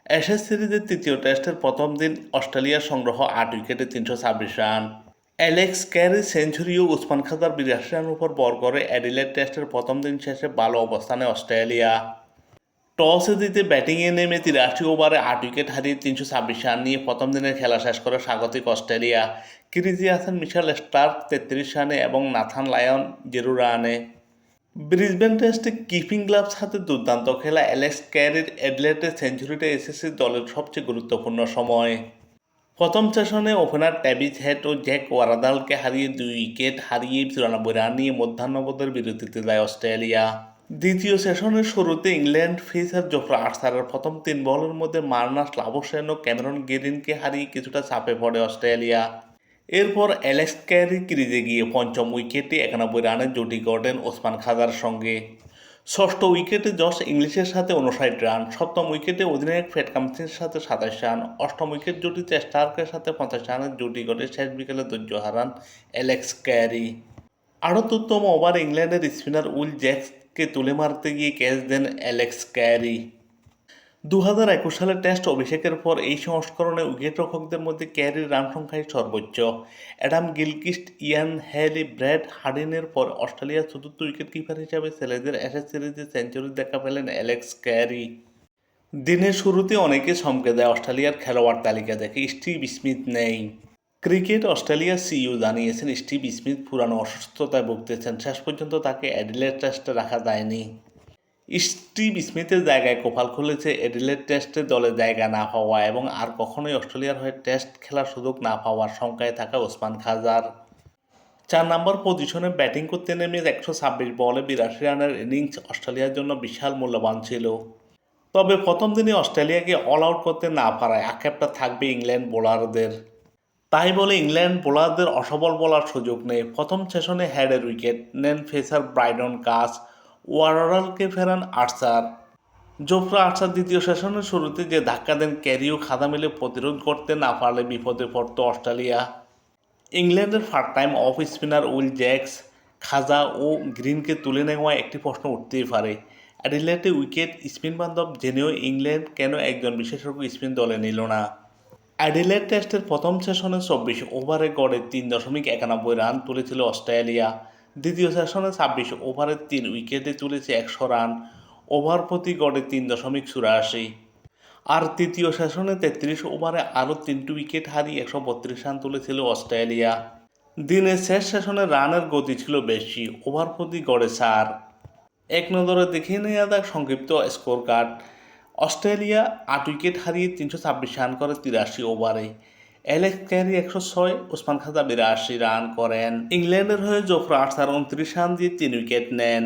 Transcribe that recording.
Ashes সিরিজের তৃতীয় টেস্টের প্রথম দিন অস্ট্রেলিয়ার সংগ্রহ ৮ উইকেটে ৩২৬ রান। অ্যালেক্স ক্যারি সেঞ্চুরি ও উসমান খাজার ৮২ রানের উপর ভর করে অ্যাডিলেড টেস্টের প্রথম দিন শেষে ভালো অবস্থানে অস্ট্রেলিয়া। টসে জিতে ব্যাটিংয়ে নেমে ৮৩ ওভারে ৮ উইকেট হারিয়ে ৩২৬ রান নিয়ে প্রথম দিনের খেলা শেষ করে স্বাগতিক অস্ট্রেলিয়া। ক্রিজে আছেন মিশেল স্টার্ক ৩৩ রানে এবং নাথান লায়ন 0 রানে। ব্রিসবেন টেস্টে কিপিং গ্লাভস হাতে দুর্দান্ত খেলা অ্যালেক্স ক্যারির অ্যাডিলেডে সেঞ্চুরিটা এসেছে দলের সবচেয়ে গুরুত্বপূর্ণ সময়। প্রথম সেশনে ওপেনার ট্যাভিস হেড ও জ্যাক ওয়ারাদালকে হারিয়ে ২ উইকেট হারিয়ে ৯৪ রান নিয়ে মধ্যাহ্নবোধের বিরতিতে যায় অস্ট্রেলিয়া। দ্বিতীয় সেশনের শুরুতে ইংল্যান্ড পেসার জোফ্রা আর্চারের প্রথম ৩ বলের মধ্যে মার্নাস লাবোসেন ও ক্যামেরন গ্রিনকে হারিয়ে কিছুটা চাপে পড়ে অস্ট্রেলিয়া। এরপর অ্যালেক্স ক্যারি ক্রিজে গিয়ে পঞ্চম উইকেটে ৯১ রানের জুটি গড়েন ওসমান খাজার সঙ্গে। ষষ্ঠ উইকেটে জশ ইংলিশের সাথে ৫৯ রান, সপ্তম উইকেটে অধিনায়ক ফ্রেড কামিন্সের সাথে ২৭ রান, অষ্টম উইকেট জুটিতে স্টার্কের সাথে ৫০ রানের জুটি গড়ে শেষ বিকেলে ধৈর্য হারান অ্যালেক্স ক্যারি। ৭৮তম ওভারে ইংল্যান্ডের স্পিনার উইল জ্যাক্সকে তুলে মারতে গিয়ে ক্যাচ দেন অ্যালেক্স ক্যারি। ২০২১ সালের টেস্ট অভিষেকের পর এই সংস্করণে উইকেটরক্ষকদের মধ্যে ক্যারির রান সংখ্যাই সর্বোচ্চ। অ্যাডাম গিলক্রিস্ট, ইয়ান হ্যালি, ব্র্যাড হার্ডিনের পর অস্ট্রেলিয়ার চতুর্থ উইকেটকিপার হিসেবে ছেলেদের অ্যাশেজ সিরিজে সেঞ্চুরি দেখা পেলেন অ্যালেক্স ক্যারি। দিনের শুরুতে অনেকে চমকে দেয় অস্ট্রেলিয়ার খেলোয়াড় তালিকা দেখে স্টিভ স্মিথ নেই। ক্রিকেট অস্ট্রেলিয়ার সিইও জানিয়েছেন স্টিভ স্মিথ পুরানো অসুস্থতায় ভুগতেছেন, শেষ পর্যন্ত তাকে অ্যাডিলেড টেস্টে রাখা যায়নি। স্টিভ স্মিথের জায়গায় কপাল খুলেছে অ্যাডিলেড টেস্টে দলে জায়গা না পাওয়া এবং আর কখনোই অস্ট্রেলিয়ার হয়ে টেস্ট খেলার সুযোগ না পাওয়ার শঙ্কায় থাকা ওসমান খাজার। ৪ নম্বর পজিশনে ব্যাটিং করতে নেমে ১২৬ বলে ৮২ রানের ইনিংস অস্ট্রেলিয়ার জন্য বিশাল মূল্যবান ছিল। তবে প্রথম দিনে অস্ট্রেলিয়াকে অল আউট করতে না পারায় আক্ষেপটা থাকবে ইংল্যান্ড বোলারদের। তাই বলে ইংল্যান্ড বোলারদের অসবল বলার সুযোগ নেই। প্রথম সেশনে হেডের উইকেট নেন পেসার ব্রাইডন কাস, ওয়ারাডালকে ফেরান আর্চার। জোফ্রা আর্চার দ্বিতীয় সেশনের শুরুতে যে ধাক্কা দেন ক্যারিও খাদা মিলে প্রতিরোধ করতে না পারলে বিপদে পড়ত অস্ট্রেলিয়া। ইংল্যান্ডের first time off spinner Will Jacks, Khawaja ও গ্রিনকে তুলে নেওয়ায় একটি প্রশ্ন উঠতেই পারে। অ্যাডিলেডে উইকেট স্পিন বান্ধব জেনেও ইংল্যান্ড কেন একজন বিশেষজ্ঞ স্পিন দলে নিল না। অ্যাডিলেড টেস্টের প্রথম সেশনে ২৪ ওভারে গড়ে ৩.৯১ রান তুলেছিল অস্ট্রেলিয়া। দ্বিতীয় সেশনে ২৬ ওভারে ৩ উইকেটে তুলেছে ১০০ রান, ওভার প্রতি গড়ে ৩.৮৪। আর তৃতীয় সেশনে ৩৩ ওভারে আরও ৩টি উইকেট হারিয়ে ১৩২ রান তুলেছিল অস্ট্রেলিয়া। দিনের শেষ সেশনে রানের গতি ছিল বেশি, ওভার প্রতি গড়ে ৪। এক নজরে দেখে নেওয়া যাক সংক্ষিপ্ত স্কোর কার্ড। অস্ট্রেলিয়া ৮ উইকেট হারিয়ে ৩২৬ রান করে ৮৩ ওভারে। অ্যালেক্স ক্যারি ১০৬, ওসমান খাজা ৮২ রান করেন। ইংল্যান্ডের হয়ে জোফ্রা আর্চার ২৯ রান দিয়ে ৩ উইকেট নেন।